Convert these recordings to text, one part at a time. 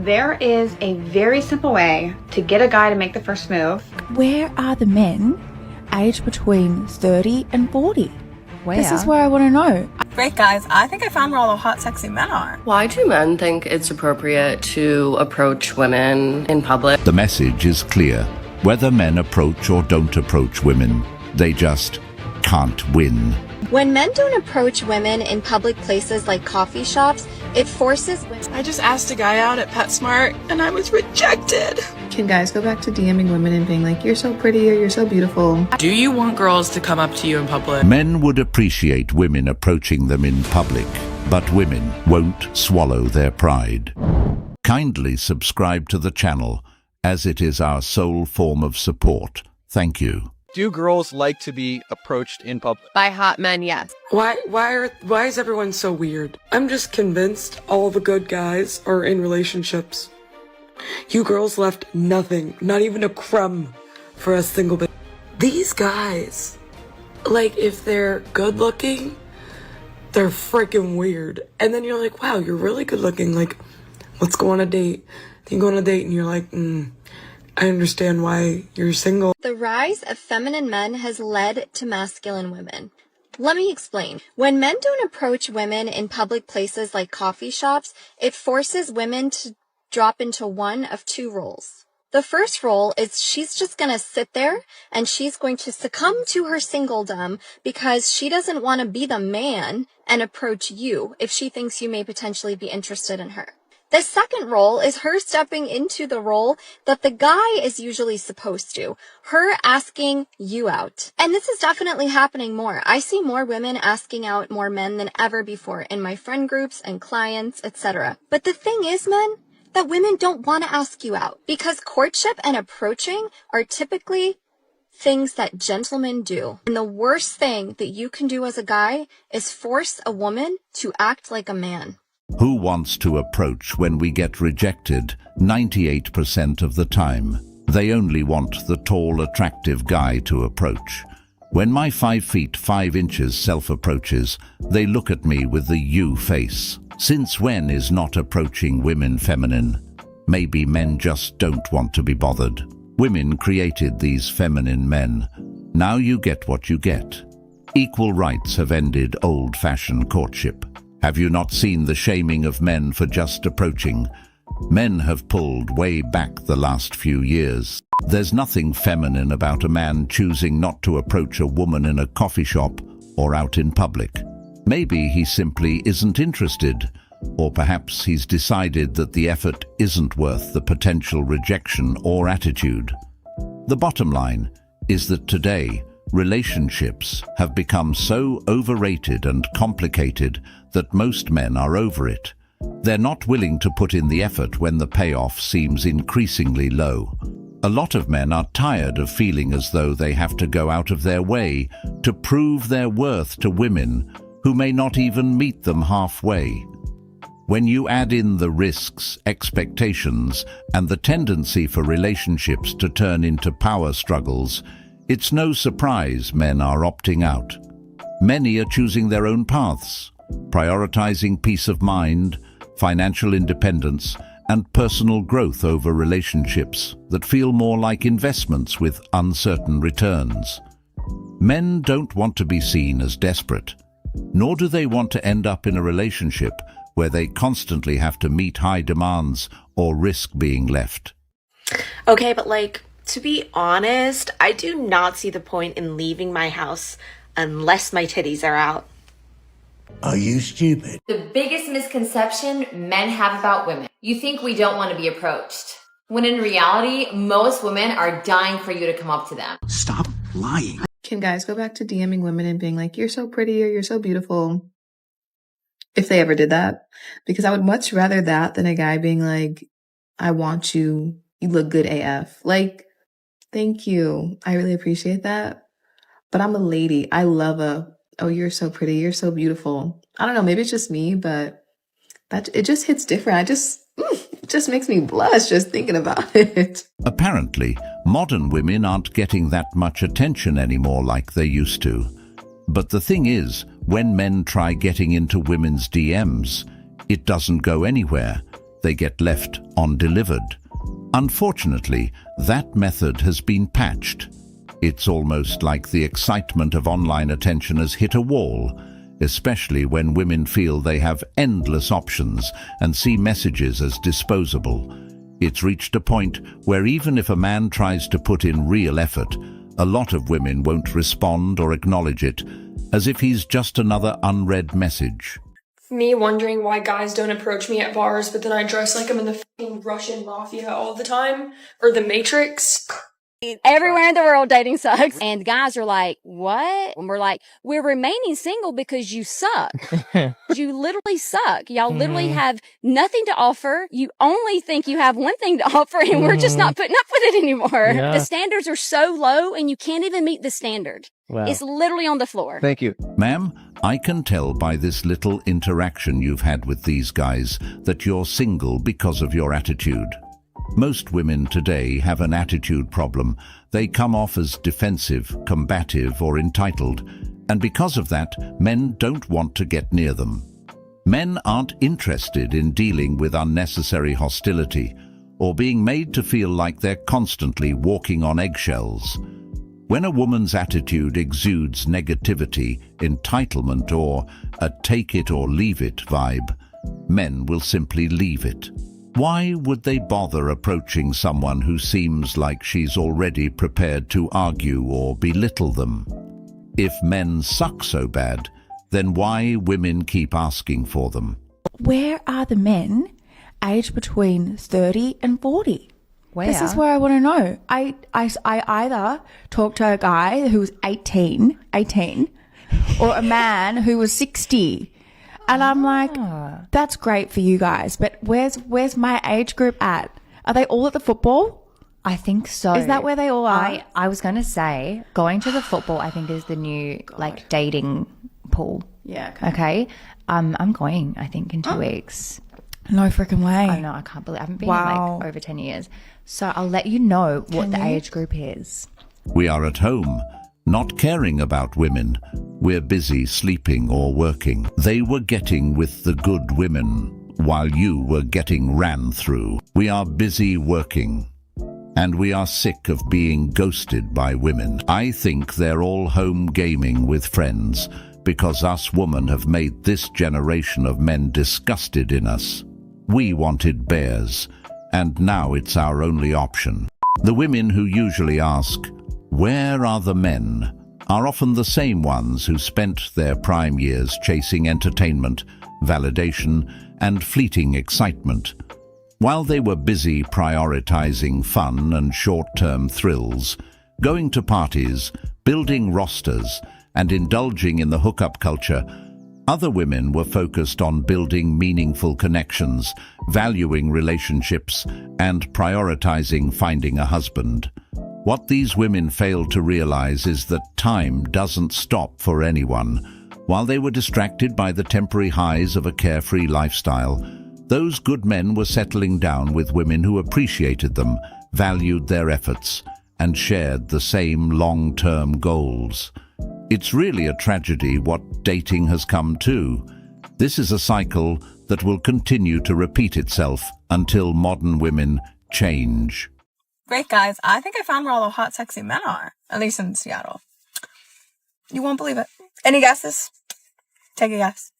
There is a very simple way to get a guy to make the first move. Where are the men aged between 30 and 40? Where? This is where I want to know. Great, guys. I think I found where all the hot, sexy men are. Why do men think it's appropriate to approach women in public? The message is clear. Whether men approach or don't approach women, they just can't win. When men don't approach women in public places like coffee shops, it forces women. I just asked a guy out at PetSmart and I was rejected. Can guys go back to DMing women and being like, you're so pretty or you're so beautiful? Do you want girls to come up to you in public? Men would appreciate women approaching them in public, but women won't swallow their pride. Kindly subscribe to the channel, as it is our sole form of support. Thank you. Do girls like to be approached in public? By hot men, yes. Why is everyone so weird? I'm just convinced all the good guys are in relationships. You girls left nothing, not even a crumb for a single bit. These guys, like, if they're good looking, they're freaking weird. And then you're like, wow, you're really good looking. Like, let's go on a date. Then you go on a date and you're like, I understand why you're single. The rise of feminine men has led to masculine women. Let me explain. When men don't approach women in public places like coffee shops, it forces women to drop into one of two roles. The first role is she's just going to sit there and she's going to succumb to her singledom because she doesn't want to be the man and approach you if she thinks you may potentially be interested in her. The second role is her stepping into the role that the guy is usually supposed to, her asking you out. And this is definitely happening more. I see more women asking out more men than ever before in my friend groups and clients, etc. But the thing is, men, that women don't want to ask you out because courtship and approaching are typically things that gentlemen do. And the worst thing that you can do as a guy is force a woman to act like a man. Who wants to approach when we get rejected 98% of the time? They only want the tall, attractive guy to approach. When my 5 feet 5 inches self approaches, they look at me with the you face. Since when is not approaching women feminine? Maybe men just don't want to be bothered. Women created these feminine men. Now you get what you get. Equal rights have ended old-fashioned courtship. Have you not seen the shaming of men for just approaching? Men have pulled way back the last few years. There's nothing feminine about a man choosing not to approach a woman in a coffee shop or out in public. Maybe he simply isn't interested, or perhaps he's decided that the effort isn't worth the potential rejection or attitude. The bottom line is that today, relationships have become so overrated and complicated that most men are over it. They're not willing to put in the effort when the payoff seems increasingly low. A lot of men are tired of feeling as though they have to go out of their way to prove their worth to women who may not even meet them halfway. When you add in the risks, expectations, and the tendency for relationships to turn into power struggles, it's no surprise men are opting out. Many are choosing their own paths, prioritizing peace of mind, financial independence, and personal growth over relationships that feel more like investments with uncertain returns. Men don't want to be seen as desperate, nor do they want to end up in a relationship where they constantly have to meet high demands or risk being left. Okay, but like, to be honest, I do not see the point in leaving my house unless my titties are out. Are you stupid? The biggest misconception men have about women. You think we don't want to be approached, when in reality, most women are dying for you to come up to them. Stop lying. Can guys go back to DMing women and being like, you're so pretty or you're so beautiful? If they ever did that. Because I would much rather that than a guy being like, I want you, you look good AF. Like, thank you. I really appreciate that. But I'm a lady. I love oh, you're so pretty. You're so beautiful. I don't know. Maybe it's just me, but it just hits different. It just makes me blush just thinking about it. Apparently, modern women aren't getting that much attention anymore like they used to. But the thing is, when men try getting into women's DMs, it doesn't go anywhere. they get left undelivered. Unfortunately, that method has been patched. It's almost like the excitement of online attention has hit a wall, especially when women feel they have endless options and see messages as disposable. It's reached a point where even if a man tries to put in real effort, a lot of women won't respond or acknowledge it, as if he's just another unread message. Me wondering why guys don't approach me at bars, but then I dress like I'm in the fucking Russian mafia all the time, or the Matrix. Everywhere in the world dating sucks. And guys are like, what? And we're like, we're remaining single because you suck. You literally suck. Y'all literally have nothing to offer. You only think you have one thing to offer, and we're just not putting up with it anymore. Yeah. The standards are so low and you can't even meet the standard. Wow. It's literally on the floor. Thank you. Ma'am, I can tell by this little interaction you've had with these guys that you're single because of your attitude. Most women today have an attitude problem. They come off as defensive, combative, or entitled, and because of that, men don't want to get near them. Men aren't interested in dealing with unnecessary hostility or being made to feel like they're constantly walking on eggshells. When a woman's attitude exudes negativity, entitlement, or a take it or leave it vibe, men will simply leave it. Why would they bother approaching someone who seems like she's already prepared to argue or belittle them? If men suck so bad, then why women keep asking for them? Where are the men aged between 30 and 40? Where? This is where I want to know. I either talk to a guy who was 18, or a man who was 60. And I'm like, that's great for you guys, but where's my age group at? Are they all at the football? I think so. Is that where they all are? I was going to say, going to the football, I think, is the new like dating pool. Yeah. Okay. I'm going, I think, in 2 weeks. No freaking way. I know, I can't believe I haven't been in like over 10 years. So I'll let you know what the age group is. We are at home, not caring about women. We're busy sleeping or working. They were getting with the good women while you were getting ran through. We are busy working, and we are sick of being ghosted by women. I think they're all home gaming with friends because us women have made this generation of men disgusted in us. We wanted bears, and now it's our only option. The women who usually ask, "Where are the men?" are often the same ones who spent their prime years chasing entertainment, validation, and fleeting excitement. While they were busy prioritizing fun and short-term thrills, going to parties, building rosters, and indulging in the hookup culture, other women were focused on building meaningful connections, valuing relationships, and prioritizing finding a husband. What these women failed to realize is that time doesn't stop for anyone. While they were distracted by the temporary highs of a carefree lifestyle, those good men were settling down with women who appreciated them, valued their efforts, and shared the same long-term goals. It's really a tragedy what dating has come to. This is a cycle that will continue to repeat itself until modern women change. Great, guys. I think I found where all the hot, sexy men are. At least in Seattle. You won't believe it. Any guesses? Take a guess.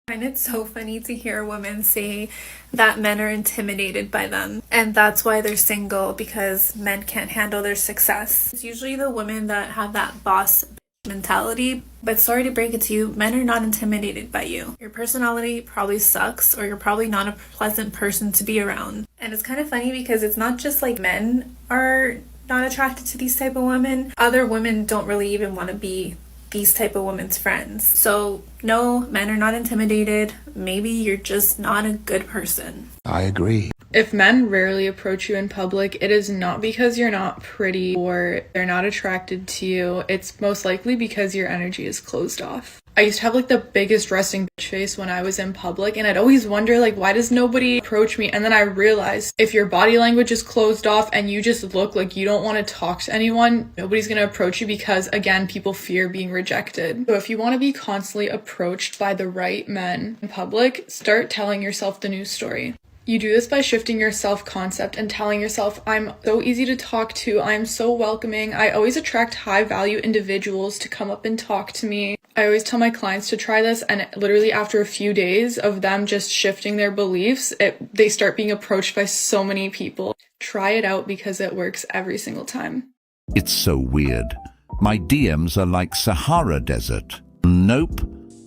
I find it so funny to hear women say that men are intimidated by them, and that's why they're single, because men can't handle their success. It's usually the women that have that boss mentality, but sorry to break it to you, men are not intimidated by you. Your personality probably sucks, or you're probably not a pleasant person to be around. And it's kind of funny because it's not just like men are not attracted to these type of women. Other women don't really even want to be these type of women's friends. So no, men are not intimidated. Maybe you're just not a good person. I agree. If men rarely approach you in public, it is not because you're not pretty or they're not attracted to you. It's most likely because your energy is closed off. I used to have like the biggest resting bitch face when I was in public, and I'd always wonder like, why does nobody approach me? And then I realized if your body language is closed off and you just look like you don't want to talk to anyone, nobody's going to approach you because, again, people fear being rejected. So if you want to be constantly approached by the right men in public, start telling yourself the news story. You do this by shifting your self-concept and telling yourself, I'm so easy to talk to, I'm so welcoming, I always attract high-value individuals to come up and talk to me. I always tell my clients to try this, and literally after a few days of them just shifting their beliefs, they start being approached by so many people. Try it out because it works every single time. It's so weird. My DMs are like Sahara Desert. Nope.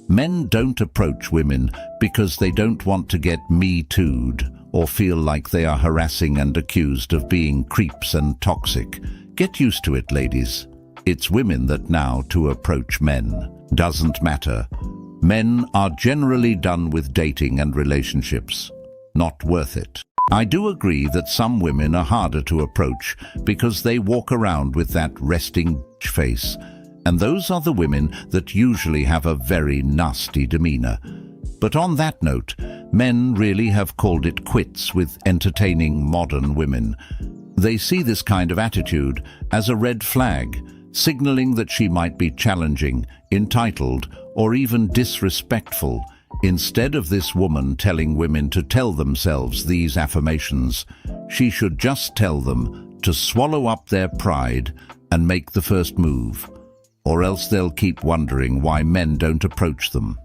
Men don't approach women because they don't want to get me-too'd or feel like they are harassing and accused of being creeps and toxic. Get used to it, ladies. It's women that now to approach men. Doesn't matter. Men are generally done with dating and relationships. Not worth it. I do agree that some women are harder to approach because they walk around with that resting bitch face. And those are the women that usually have a very nasty demeanor. But on that note, men really have called it quits with entertaining modern women. They see this kind of attitude as a red flag, signaling that she might be challenging, entitled, or even disrespectful. Instead of this woman telling women to tell themselves these affirmations, she should just tell them to swallow up their pride and make the first move. Or else they'll keep wondering why men don't approach them.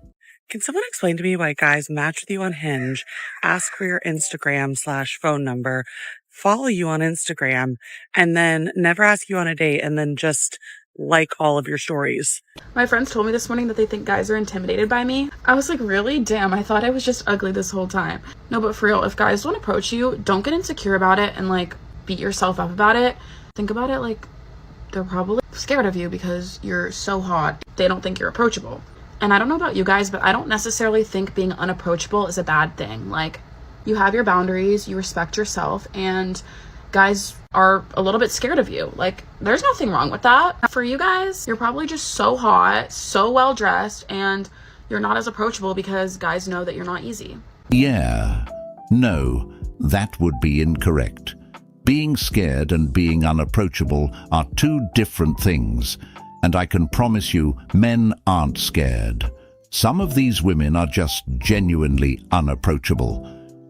Can someone explain to me why guys match with you on Hinge, ask for your Instagram/phone number, follow you on Instagram, and then never ask you on a date and then just like all of your stories? My friends told me this morning that they think guys are intimidated by me. I was like, really? Damn, I thought I was just ugly this whole time. No, but for real, if guys don't approach you, don't get insecure about it and like beat yourself up about it. Think about it like they're probably scared of you because you're so hot. They don't think you're approachable. And I don't know about you guys, but I don't necessarily think being unapproachable is a bad thing. Like, you have your boundaries, you respect yourself, and guys are a little bit scared of you. Like, there's nothing wrong with that. For you guys, you're probably just so hot, so well dressed, and you're not as approachable because guys know that you're not easy. Yeah. No, that would be incorrect. Being scared and being unapproachable are two different things, and I can promise you, men aren't scared. Some of these women are just genuinely unapproachable.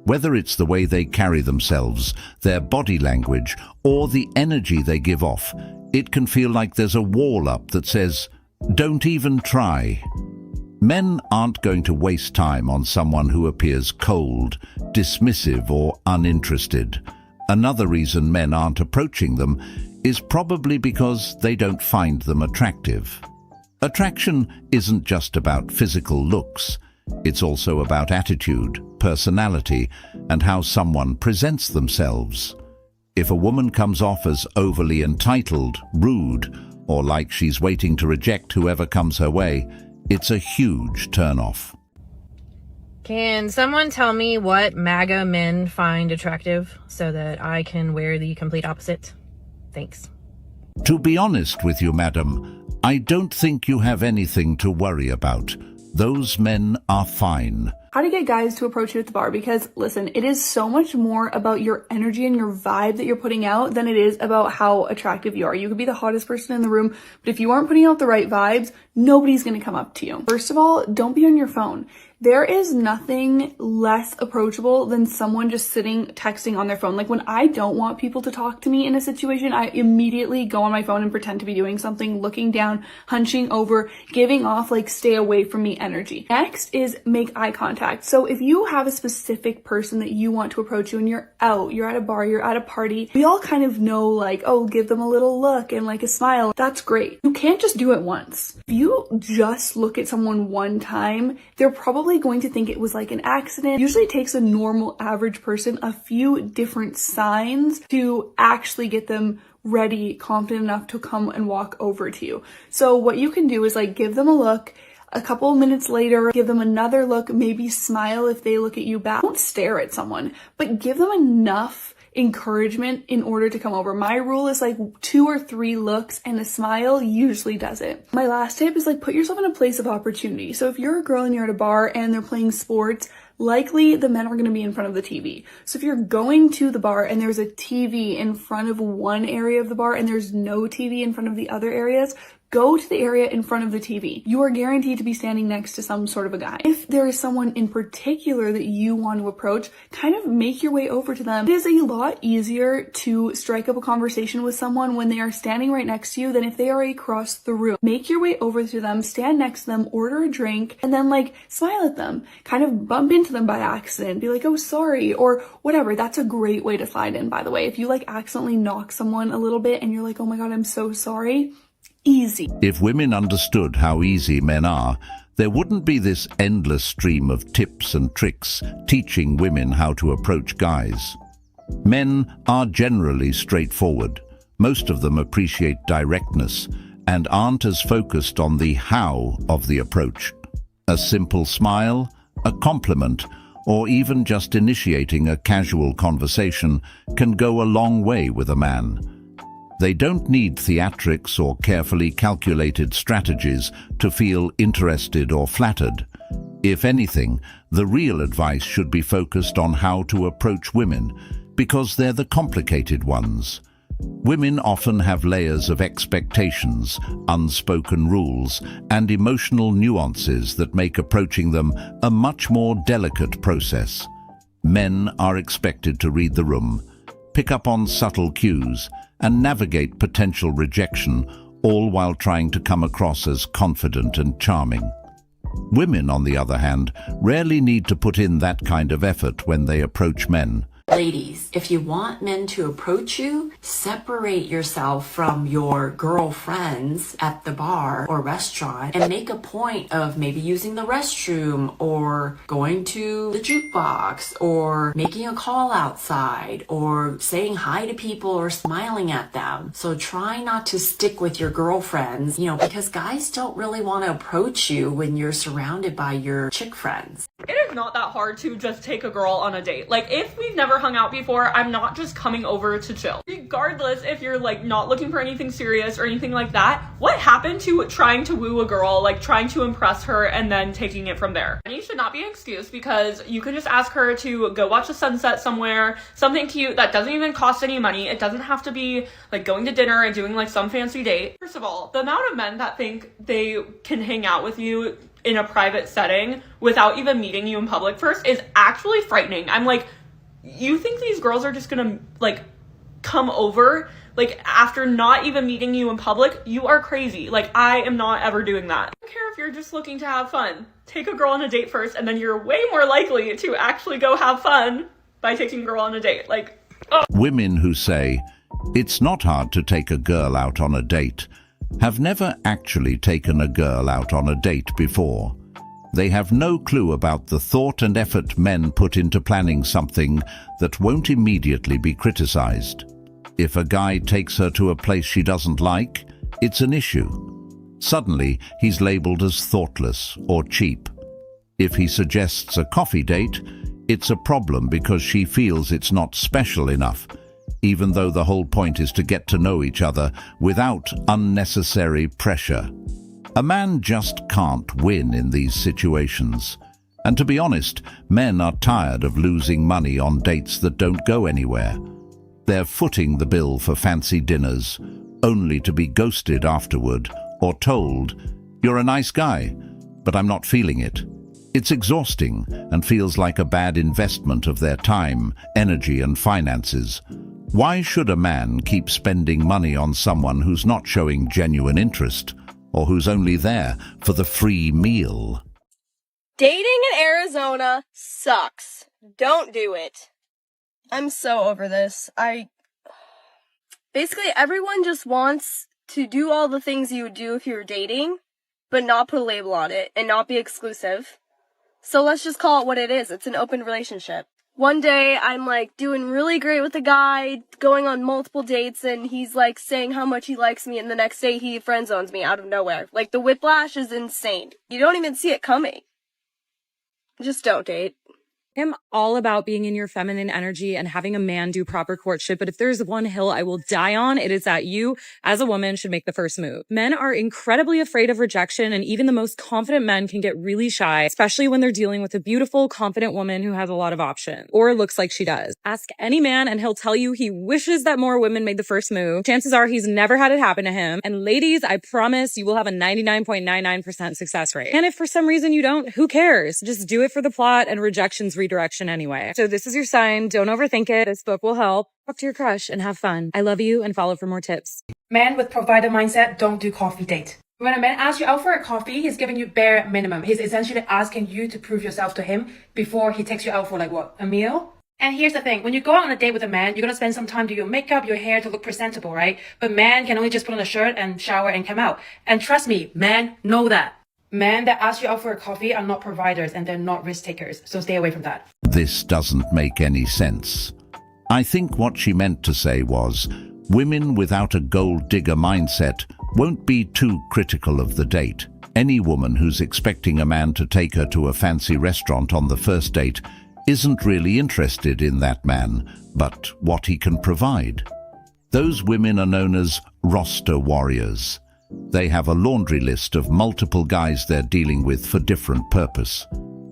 Whether it's the way they carry themselves, their body language, or the energy they give off, it can feel like there's a wall up that says, "Don't even try." Men aren't going to waste time on someone who appears cold, dismissive, or uninterested. Another reason men aren't approaching them is probably because they don't find them attractive. Attraction isn't just about physical looks. It's also about attitude, personality, and how someone presents themselves. If a woman comes off as overly entitled, rude, or like she's waiting to reject whoever comes her way, it's a huge turn-off. Can someone tell me what MAGA men find attractive so that I can wear the complete opposite? Thanks. To be honest with you, madam, I don't think you have anything to worry about. Those men are fine. How to get guys to approach you at the bar, because listen, it is so much more about your energy and your vibe that you're putting out than it is about how attractive you are. You could be the hottest person in the room, but if you aren't putting out the right vibes, nobody's going to come up to you. First of all, don't be on your phone. There is nothing less approachable than someone just sitting texting on their phone. Like, when I don't want people to talk to me in a situation, I immediately go on my phone and pretend to be doing something, looking down, hunching over, giving off like stay away from me energy. Next is make eye contact. So if you have a specific person that you want to approach you and you're out, you're at a bar, you're at a party, we all kind of know like, oh, give them a little look and like a smile. That's great. You can't just do it once. If you just look at someone one time, they're probably going to think it was like an accident. Usually it takes a normal average person a few different signs to actually get them ready, confident enough to come and walk over to you. So what you can do is like give them a look, A couple of minutes later, give them another look, maybe smile if they look at you back. Don't stare at someone, but give them enough encouragement in order to come over. My rule is like 2 or 3 looks and a smile usually does it. My last tip is like put yourself in a place of opportunity. So if you're a girl and you're at a bar and they're playing sports, likely the men are going to be in front of the TV. So if you're going to the bar and there's a TV in front of one area of the bar and there's no TV in front of the other areas, go to the area in front of the TV. You are guaranteed to be standing next to some sort of a guy. If there is someone in particular that you want to approach, kind of make your way over to them. It is a lot easier to strike up a conversation with someone when they are standing right next to you than if they are across the room. Make your way over to them, stand next to them, order a drink, and then like smile at them. Kind of bump into them by accident. Be like, oh, sorry, or whatever. That's a great way to slide in, by the way. If you like accidentally knock someone a little bit and you're like, oh my God, I'm so sorry. Easy. If women understood how easy men are, there wouldn't be this endless stream of tips and tricks teaching women how to approach guys. Men are generally straightforward. Most of them appreciate directness and aren't as focused on the how of the approach. A simple smile, a compliment, or even just initiating a casual conversation can go a long way with a man. They don't need theatrics or carefully calculated strategies to feel interested or flattered. If anything, the real advice should be focused on how to approach women, because they're the complicated ones. Women often have layers of expectations, unspoken rules, and emotional nuances that make approaching them a much more delicate process. Men are expected to read the room, pick up on subtle cues, and navigate potential rejection, all while trying to come across as confident and charming. Women, on the other hand, rarely need to put in that kind of effort when they approach men. Ladies, if you want men to approach you, separate yourself from your girlfriends at the bar or restaurant and make a point of maybe using the restroom or going to the jukebox or making a call outside or saying hi to people or smiling at them. So try not to stick with your girlfriends, because guys don't really want to approach you when you're surrounded by your chick friends. It is not that hard to just take a girl on a date. Like, if we've never hung out before, I'm not just coming over to chill. Regardless if you're like not looking for anything serious or anything like that, what happened to trying to woo a girl, like trying to impress her and then taking it from there? And you should not be an excuse, because you could just ask her to go watch the sunset somewhere, something cute that doesn't even cost any money. It doesn't have to be like going to dinner and doing like some fancy date. First of all, the amount of men that think they can hang out with you in a private setting without even meeting you in public first is actually frightening. I'm like, you think these girls are just gonna like come over like after not even meeting you in public? You are crazy. Like, I am not ever doing that. I don't care if you're just looking to have fun. Take a girl on a date first, and then you're way more likely to actually go have fun by taking a girl on a date. Like, oh. Women who say, "It's not hard to take a girl out on a date," have never actually taken a girl out on a date before. They have no clue about the thought and effort men put into planning something that won't immediately be criticized. If a guy takes her to a place she doesn't like, it's an issue. Suddenly, he's labeled as thoughtless or cheap. If he suggests a coffee date, it's a problem because she feels it's not special enough, even though the whole point is to get to know each other without unnecessary pressure. A man just can't win in these situations. And to be honest, men are tired of losing money on dates that don't go anywhere. They're footing the bill for fancy dinners, only to be ghosted afterward or told, "You're a nice guy, but I'm not feeling it." It's exhausting and feels like a bad investment of their time, energy, and finances. Why should a man keep spending money on someone who's not showing genuine interest, or who's only there for the free meal? Dating in Arizona sucks. Don't do it. I'm so over this. Basically, everyone just wants to do all the things you would do if you were dating, but not put a label on it and not be exclusive. So let's just call it what it is. It's an open relationship. One day I'm like doing really great with a guy, going on multiple dates, and he's like saying how much he likes me, and the next day he friend zones me out of nowhere. Like, the whiplash is insane. You don't even see it coming. Just don't date. I'm all about being in your feminine energy and having a man do proper courtship. But if there's one hill I will die on, it is that you, as a woman, should make the first move. Men are incredibly afraid of rejection, and even the most confident men can get really shy, especially when they're dealing with a beautiful, confident woman who has a lot of options, or looks like she does. Ask any man and he'll tell you he wishes that more women made the first move. Chances are he's never had it happen to him. And ladies, I promise you will have a 99.99% success rate. And if for some reason you don't, who cares? Just do it for the plot, and rejection's redirection anyway. So this is your sign. Don't overthink it. This book will help. Talk to your crush and have fun. I love you, and follow for more tips. Men with provider mindset don't do coffee date. When a man asks you out for a coffee, he's giving you bare minimum. He's essentially asking you to prove yourself to him before he takes you out for a meal? And here's the thing, when you go out on a date with a man, you're going to spend some time doing your makeup, your hair to look presentable, right? But man can only just put on a shirt and shower and come out. And trust me, men know that. Men that ask you out for a coffee are not providers, and they're not risk takers, so stay away from that. This doesn't make any sense. I think what she meant to say was, women without a gold digger mindset won't be too critical of the date. Any woman who's expecting a man to take her to a fancy restaurant on the first date isn't really interested in that man, but what he can provide. Those women are known as roster warriors. They have a laundry list of multiple guys they're dealing with for different purpose.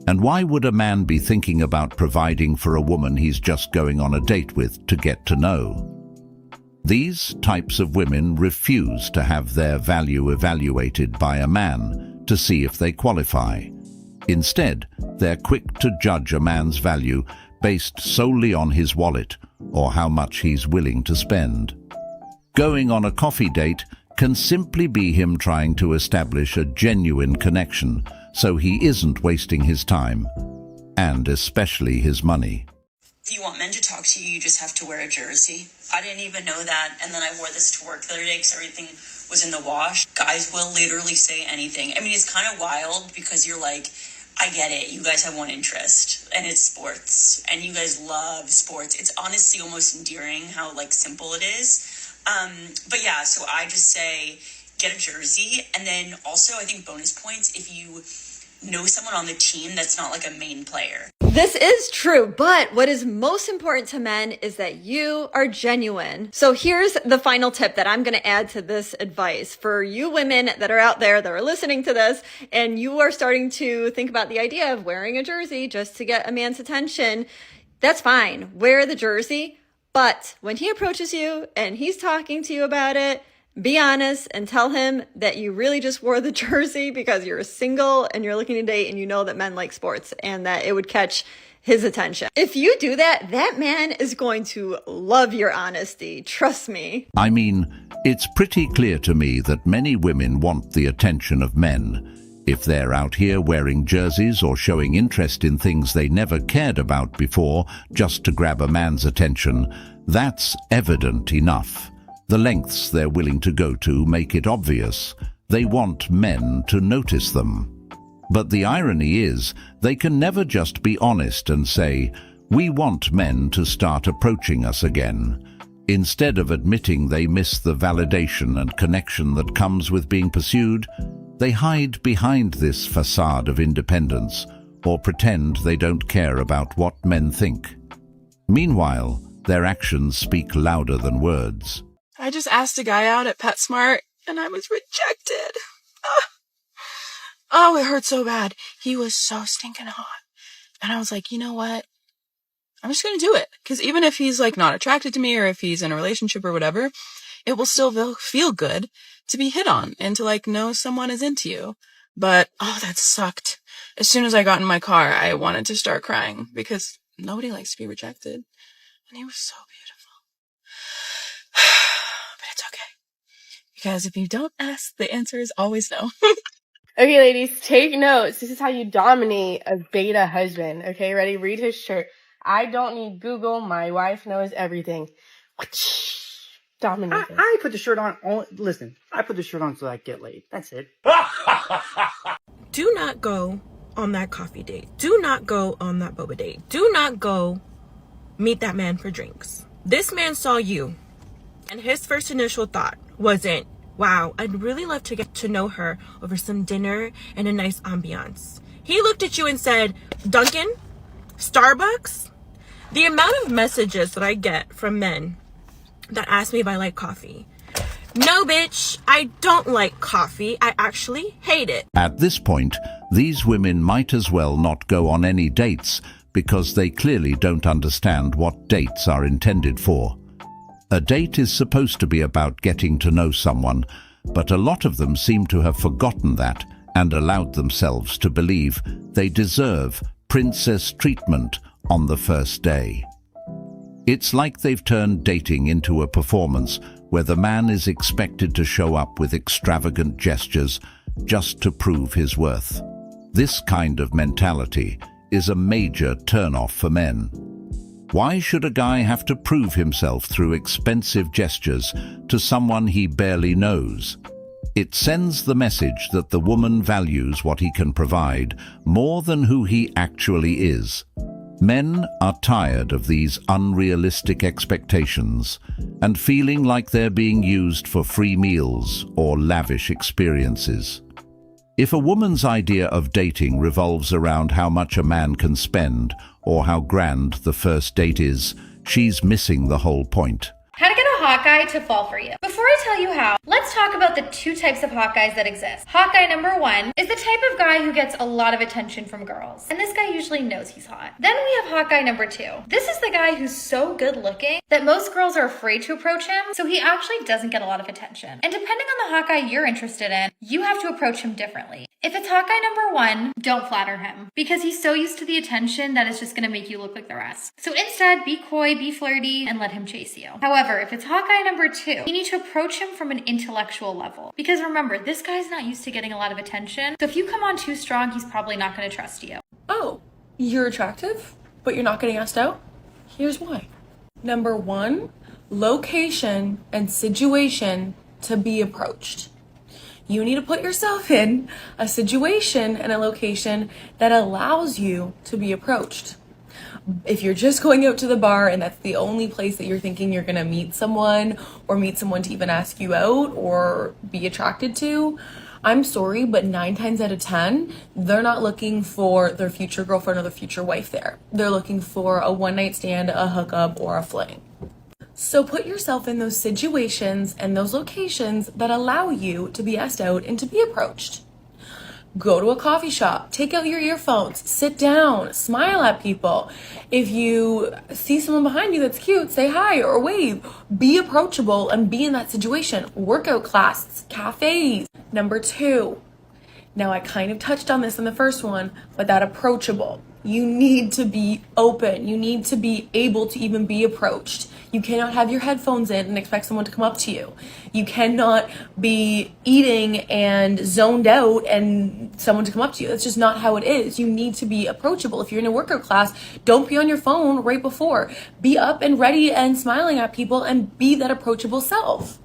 And why would a man be thinking about providing for a woman he's just going on a date with to get to know? These types of women refuse to have their value evaluated by a man to see if they qualify. Instead, they're quick to judge a man's value based solely on his wallet or how much he's willing to spend. Going on a coffee date can simply be him trying to establish a genuine connection so he isn't wasting his time, and especially his money. If you want men to talk to you, you just have to wear a jersey. I didn't even know that, and then I wore this to work the other day because everything was in the wash. Guys will literally say anything. I mean, it's kind of wild because you're like, I get it. You guys have one interest, and it's sports, and you guys love sports. It's honestly almost endearing how simple it is. But yeah, so I just say get a jersey, and then also I think bonus points if you know someone on the team that's not a main player. This is true, but what is most important to men is that you are genuine. So here's the final tip that I'm going to add to this advice for you women that are out there that are listening to this, and you are starting to think about the idea of wearing a jersey just to get a man's attention. That's fine. Wear the jersey. But when he approaches you and he's talking to you about it, be honest and tell him that you really just wore the jersey because you're single and you're looking to date and you know that men like sports and that it would catch his attention. If you do that, that man is going to love your honesty. Trust me. I mean, it's pretty clear to me that many women want the attention of men. If they're out here wearing jerseys or showing interest in things they never cared about before just to grab a man's attention, that's evident enough. The lengths they're willing to go to make it obvious. They want men to notice them. But the irony is, they can never just be honest and say, "We want men to start approaching us again." Instead of admitting they miss the validation and connection that comes with being pursued, they hide behind this facade of independence or pretend they don't care about what men think. Meanwhile, their actions speak louder than words. I just asked a guy out at PetSmart, and I was rejected. Oh, it hurt so bad. He was so stinking hot. And I was like, you know what? I'm just going to do it. Because even if he's not attracted to me or if he's in a relationship or whatever, it will still feel good to be hit on and to know someone is into you. But, that sucked. As soon as I got in my car, I wanted to start crying because nobody likes to be rejected. And he was so beautiful. But it's okay. Because if you don't ask, the answer is always no. Okay, ladies, take notes. This is how you dominate a beta husband. Okay, ready? Read his shirt. I don't need Google. My wife knows everything. Dominating. I put the shirt on. Listen, I put the shirt on so I get laid. That's it. Do not go on that coffee date. Do not go on that boba date. Do not go meet that man for drinks. This man saw you, and his first initial thought wasn't, wow, I'd really love to get to know her over some dinner and a nice ambiance. He looked at you and said, Dunkin'? Starbucks? The amount of messages that I get from men that ask me if I like coffee. No, bitch, I don't like coffee. I actually hate it. At this point, these women might as well not go on any dates because they clearly don't understand what dates are intended for. A date is supposed to be about getting to know someone, but a lot of them seem to have forgotten that and allowed themselves to believe they deserve princess treatment on the first day. It's like they've turned dating into a performance where the man is expected to show up with extravagant gestures just to prove his worth. This kind of mentality is a major turn-off for men. Why should a guy have to prove himself through expensive gestures to someone he barely knows? It sends the message that the woman values what he can provide more than who he actually is. Men are tired of these unrealistic expectations and feeling like they're being used for free meals or lavish experiences. If a woman's idea of dating revolves around how much a man can spend or how grand the first date is, she's missing the whole point. How to get a hot guy to fall for you. Before I tell you how, let's talk about the two types of hot guys that exist. Hot guy number one is the type of guy who gets a lot of attention from girls. And this guy usually knows he's hot. Then we have hot guy number two. This is the guy who's so good looking that most girls are afraid to approach him, so he actually doesn't get a lot of attention. And depending on the hot guy you're interested in, you have to approach him differently. If it's hot guy number one, don't flatter him because he's so used to the attention that it's just gonna make you look like the rest. So instead, be coy, be flirty, and let him chase you. However, if it's hot guy number two, you need to approach him from an intellectual level. Because remember, this guy's not used to getting a lot of attention. So if you come on too strong, he's probably not gonna trust you. Oh, you're attractive, but you're not getting asked out? Here's why. Number one, location and situation to be approached. You need to put yourself in a situation and a location that allows you to be approached. If you're just going out to the bar and that's the only place that you're thinking you're gonna meet someone or meet someone to even ask you out or be attracted to, I'm sorry, but 9 times out of 10, they're not looking for their future girlfriend or their future wife there. They're looking for a one-night stand, a hookup, or a fling. So put yourself in those situations and those locations that allow you to be asked out and to be approached. Go to a coffee shop, take out your earphones, sit down, smile at people. If you see someone behind you that's cute, say hi or wave. Be approachable and be in that situation. Workout classes, cafes. Number two, now I kind of touched on this in the first one, but that approachable. You need to be open. You need to be able to even be approached. You cannot have your headphones in and expect someone to come up to you. You cannot be eating and zoned out and someone to come up to you. That's just not how it is. You need to be approachable. If you're in a workout class, don't be on your phone right before. Be up and ready and smiling at people and be that approachable self.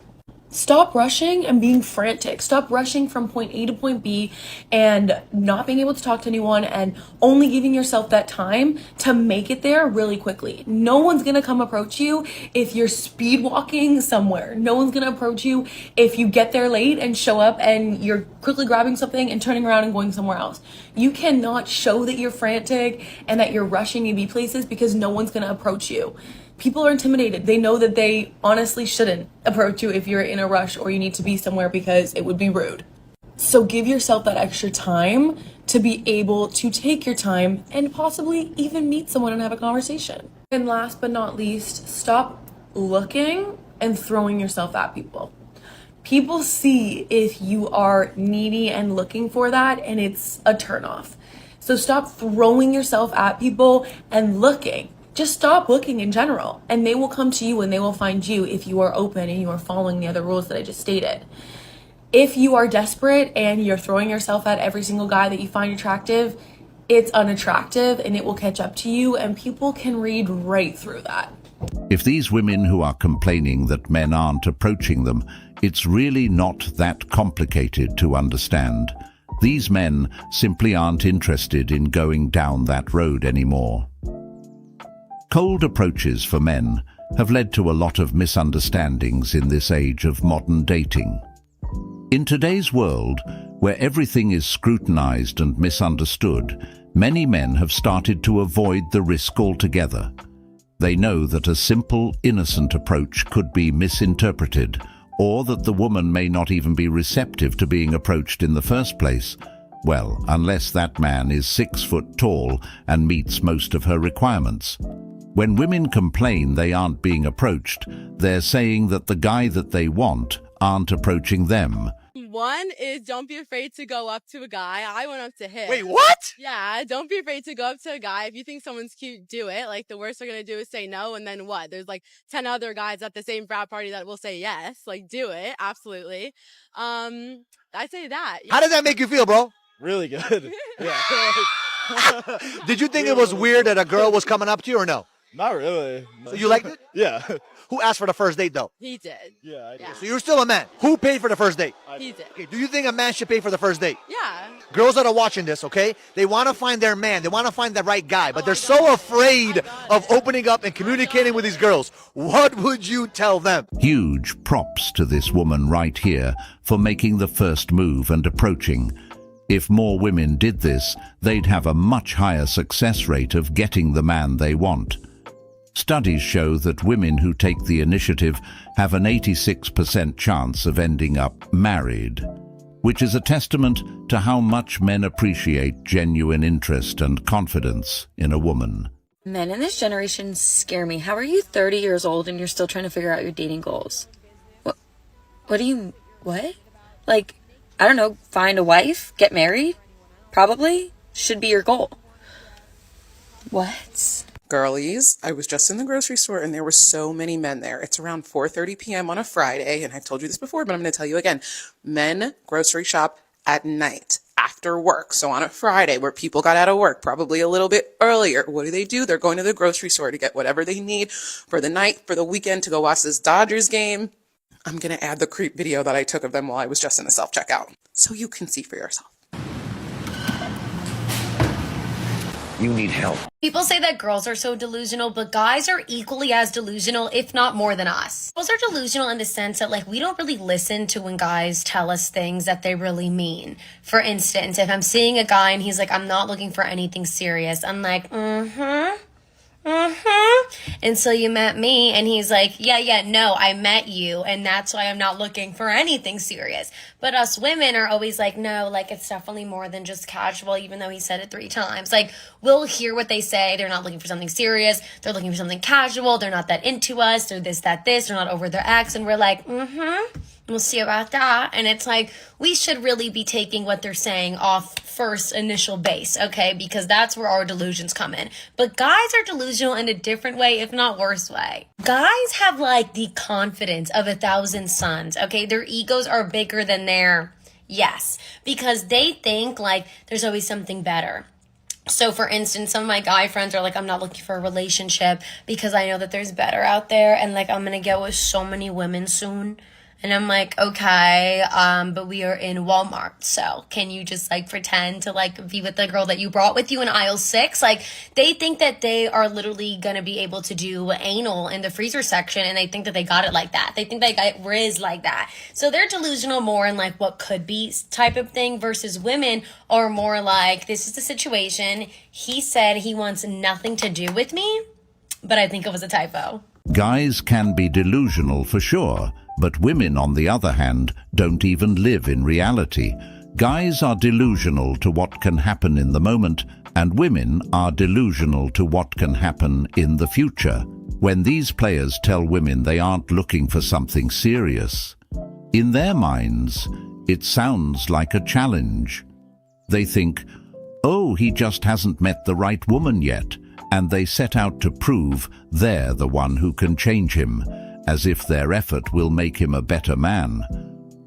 Stop rushing and being frantic. Stop rushing from point A to point B and not being able to talk to anyone and only giving yourself that time to make it there really quickly. No one's gonna come approach you if you're speed walking somewhere. No one's gonna approach you if you get there late and show up and you're quickly grabbing something and turning around and going somewhere else. You cannot show that you're frantic and that you're rushing to be places because no one's gonna approach you. People are intimidated. They know that they honestly shouldn't approach you if you're in a rush or you need to be somewhere because it would be rude. So give yourself that extra time to be able to take your time and possibly even meet someone and have a conversation. And last but not least, stop looking and throwing yourself at people. People see if you are needy and looking for that, and it's a turnoff. So stop throwing yourself at people and looking. Just stop looking in general, and they will come to you and they will find you if you are open and you are following the other rules that I just stated. If you are desperate and you're throwing yourself at every single guy that you find attractive, it's unattractive and it will catch up to you, and people can read right through that. If these women who are complaining that men aren't approaching them, it's really not that complicated to understand. These men simply aren't interested in going down that road anymore. Cold approaches for men have led to a lot of misunderstandings in this age of modern dating. In today's world, where everything is scrutinized and misunderstood, many men have started to avoid the risk altogether. They know that a simple, innocent approach could be misinterpreted, or that the woman may not even be receptive to being approached in the first place. Well, unless that man is 6 foot tall and meets most of her requirements. When women complain they aren't being approached, they're saying that the guy that they want aren't approaching them. One is don't be afraid to go up to a guy. I went up to him. Wait, what? Yeah, don't be afraid to go up to a guy. If you think someone's cute, do it. Like, the worst they're going to do is say no, and then what? There's like 10 other guys at the same frat party that will say yes. Like, do it. Absolutely. I say that. How does that make you feel, bro? Really good. Yeah. Did you think it was weird that a girl was coming up to you or no? Not really. So you liked it? Yeah. Who asked for the first date, though? He did. Yeah, I did. So you're still a man. Who paid for the first date? He did. Okay, do you think a man should pay for the first date? Yeah. Girls that are watching this, okay, they want to find their man. They want to find the right guy, but they're so afraid of opening up and communicating with these girls. What would you tell them? Huge props to this woman right here for making the first move and approaching. If more women did this, they'd have a much higher success rate of getting the man they want. Studies show that women who take the initiative have an 86% chance of ending up married, which is a testament to how much men appreciate genuine interest and confidence in a woman. Men in this generation scare me. How are you 30 years old and you're still trying to figure out your dating goals? What? Like, I don't know, find a wife? Get married? Probably should be your goal. What? Girlies, I was just in the grocery store and there were so many men there. It's around 4:30 p.m. on a Friday, and I've told you this before, but I'm going to tell you again. Men grocery shop at night, after work. So on a Friday where people got out of work, probably a little bit earlier, what do? They're going to the grocery store to get whatever they need for the night, for the weekend, to go watch this Dodgers game. I'm going to add the creep video that I took of them while I was just in the self-checkout, so you can see for yourself. You need help. People say that girls are so delusional, but guys are equally as delusional, if not more than us. Girls are delusional in the sense that, like, we don't really listen to when guys tell us things that they really mean. For instance, if I'm seeing a guy and he's like, I'm not looking for anything serious, I'm like, and so you met me, and he's like, yeah, no, I met you, and that's why I'm not looking for anything serious. But us women are always like, no, like, it's definitely more than just casual, even though he said it 3 times. Like, we'll hear what they say. They're not looking for something serious. They're looking for something casual. They're not that into us. They're this. They're not over their ex. And we're like, we'll see about that. And it's like, we should really be taking what they're saying off first initial base, okay? Because that's where our delusions come in. But guys are delusional in a different way, if not worse way. Guys have like the confidence of 1,000 suns, okay? Their egos are bigger than their yes, because they think like there's always something better. So for instance, some of my guy friends are like, I'm not looking for a relationship because I know that there's better out there, and like I'm gonna get with so many women soon. And I'm like, okay, but we are in Walmart, so can you just like pretend to like be with the girl that you brought with you in aisle 6? Like, they think that they are literally gonna be able to do anal in the freezer section, and they think that they got it like that. They think they got Riz like that. So they're delusional more in like what could be type of thing, versus women are more like, this is the situation. He said he wants nothing to do with me, but I think it was a typo. Guys can be delusional for sure, but women, on the other hand, don't even live in reality. Guys are delusional to what can happen in the moment, and women are delusional to what can happen in the future, when these players tell women they aren't looking for something serious. In their minds, it sounds like a challenge. They think, oh, he just hasn't met the right woman yet, and they set out to prove they're the one who can change him, as if their effort will make him a better man.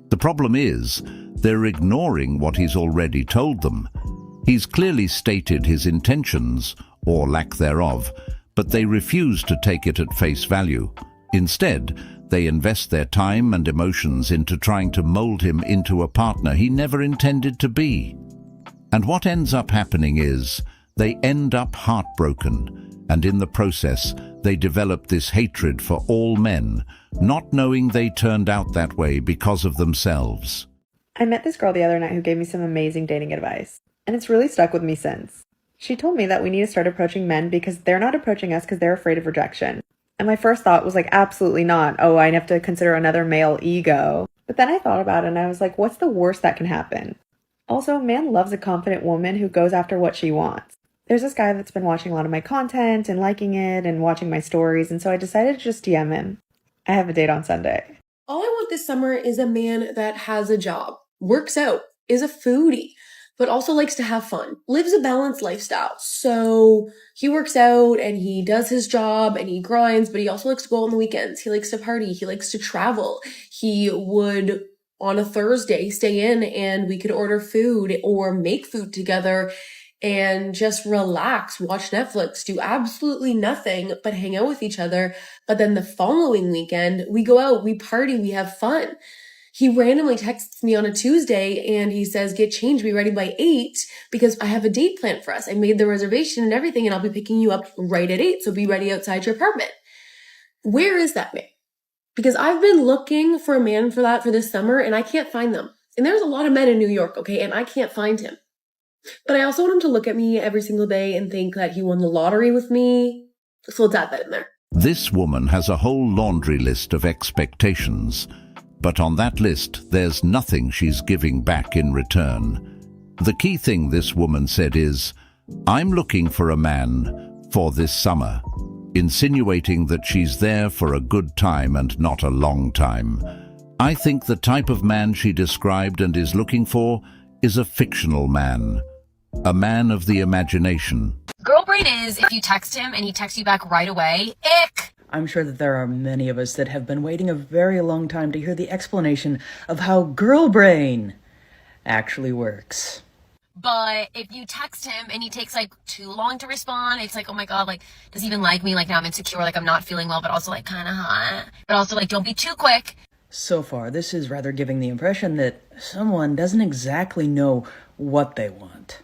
The problem is, they're ignoring what he's already told them. He's clearly stated his intentions, or lack thereof, but they refuse to take it at face value. Instead, they invest their time and emotions into trying to mold him into a partner he never intended to be. And what ends up happening is, they end up heartbroken. and in the process, they develop this hatred for all men, not knowing they turned out that way because of themselves. I met this girl the other night who gave me some amazing dating advice, and it's really stuck with me since. She told me that we need to start approaching men because they're not approaching us because they're afraid of rejection. And my first thought was like, absolutely not. Oh, I'd have to consider another male ego. But then I thought about it and I was like, what's the worst that can happen? Also, a man loves a confident woman who goes after what she wants. There's this guy that's been watching a lot of my content and liking it and watching my stories, and so I decided to just DM him. I have a date on Sunday. All I want this summer is a man that has a job, works out, is a foodie, but also likes to have fun, lives a balanced lifestyle. So he works out and he does his job and he grinds, but he also likes to go on the weekends. He likes to party. He likes to travel. He would, on a Thursday, stay in and we could order food or make food together and just relax, watch Netflix, do absolutely nothing but hang out with each other. But then the following weekend, we go out, we party, we have fun. He randomly texts me on a Tuesday and he says, get changed, be ready by 8 because I have a date planned for us. I made the reservation and everything and I'll be picking you up right at 8. So be ready outside your apartment. Where is that man? Because I've been looking for a man for that for this summer and I can't find them. And there's a lot of men in New York, okay? And I can't find him. But I also want him to look at me every single day and think that he won the lottery with me. So let's add that in there. This woman has a whole laundry list of expectations, but on that list, there's nothing she's giving back in return. The key thing this woman said is, I'm looking for a man for this summer, insinuating that she's there for a good time and not a long time. I think the type of man she described and is looking for is a fictional man, a man of the imagination. Girl brain is if you text him and he texts you back right away, ick! I'm sure that there are many of us that have been waiting a very long time to hear the explanation of how girl brain actually works. But if you text him and he takes like too long to respond, it's like, oh my god, like, does he even like me? Like, now I'm insecure, like I'm not feeling well, but also like kind of hot. But also like, don't be too quick. So far, this is rather giving the impression that someone doesn't exactly know what they want.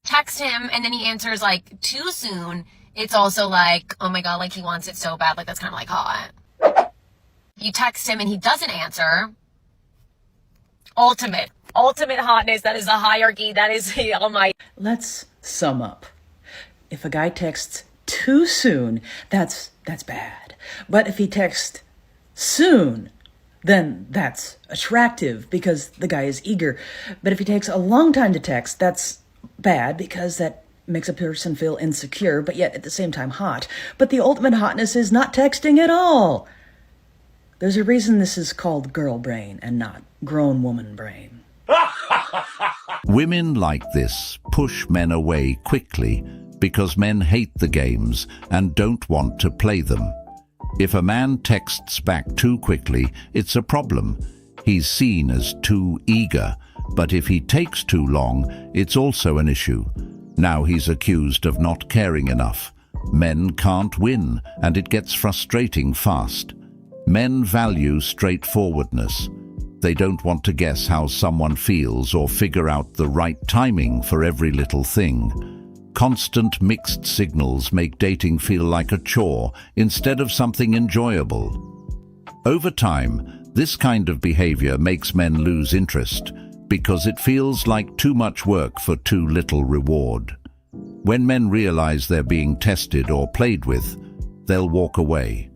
Text him and then he answers like too soon. It's also like, oh my god, like he wants it so bad, like that's kind of like hot. You text him and he doesn't answer. Ultimate hotness. That is a hierarchy. That is, oh my. Let's sum up. If a guy texts too soon, that's bad. But if he texts soon, then that's attractive because the guy is eager. But if he takes a long time to text, that's bad because that makes a person feel insecure, but yet at the same time hot. But the ultimate hotness is not texting at all. There's a reason this is called girl brain and not grown woman brain. Women like this push men away quickly because men hate the games and don't want to play them. If a man texts back too quickly, it's a problem. He's seen as too eager, but if he takes too long, it's also an issue. Now he's accused of not caring enough. Men can't win, and it gets frustrating fast. Men value straightforwardness. They don't want to guess how someone feels or figure out the right timing for every little thing. Constant mixed signals make dating feel like a chore instead of something enjoyable. Over time, this kind of behavior makes men lose interest because it feels like too much work for too little reward. When men realize they're being tested or played with, they'll walk away.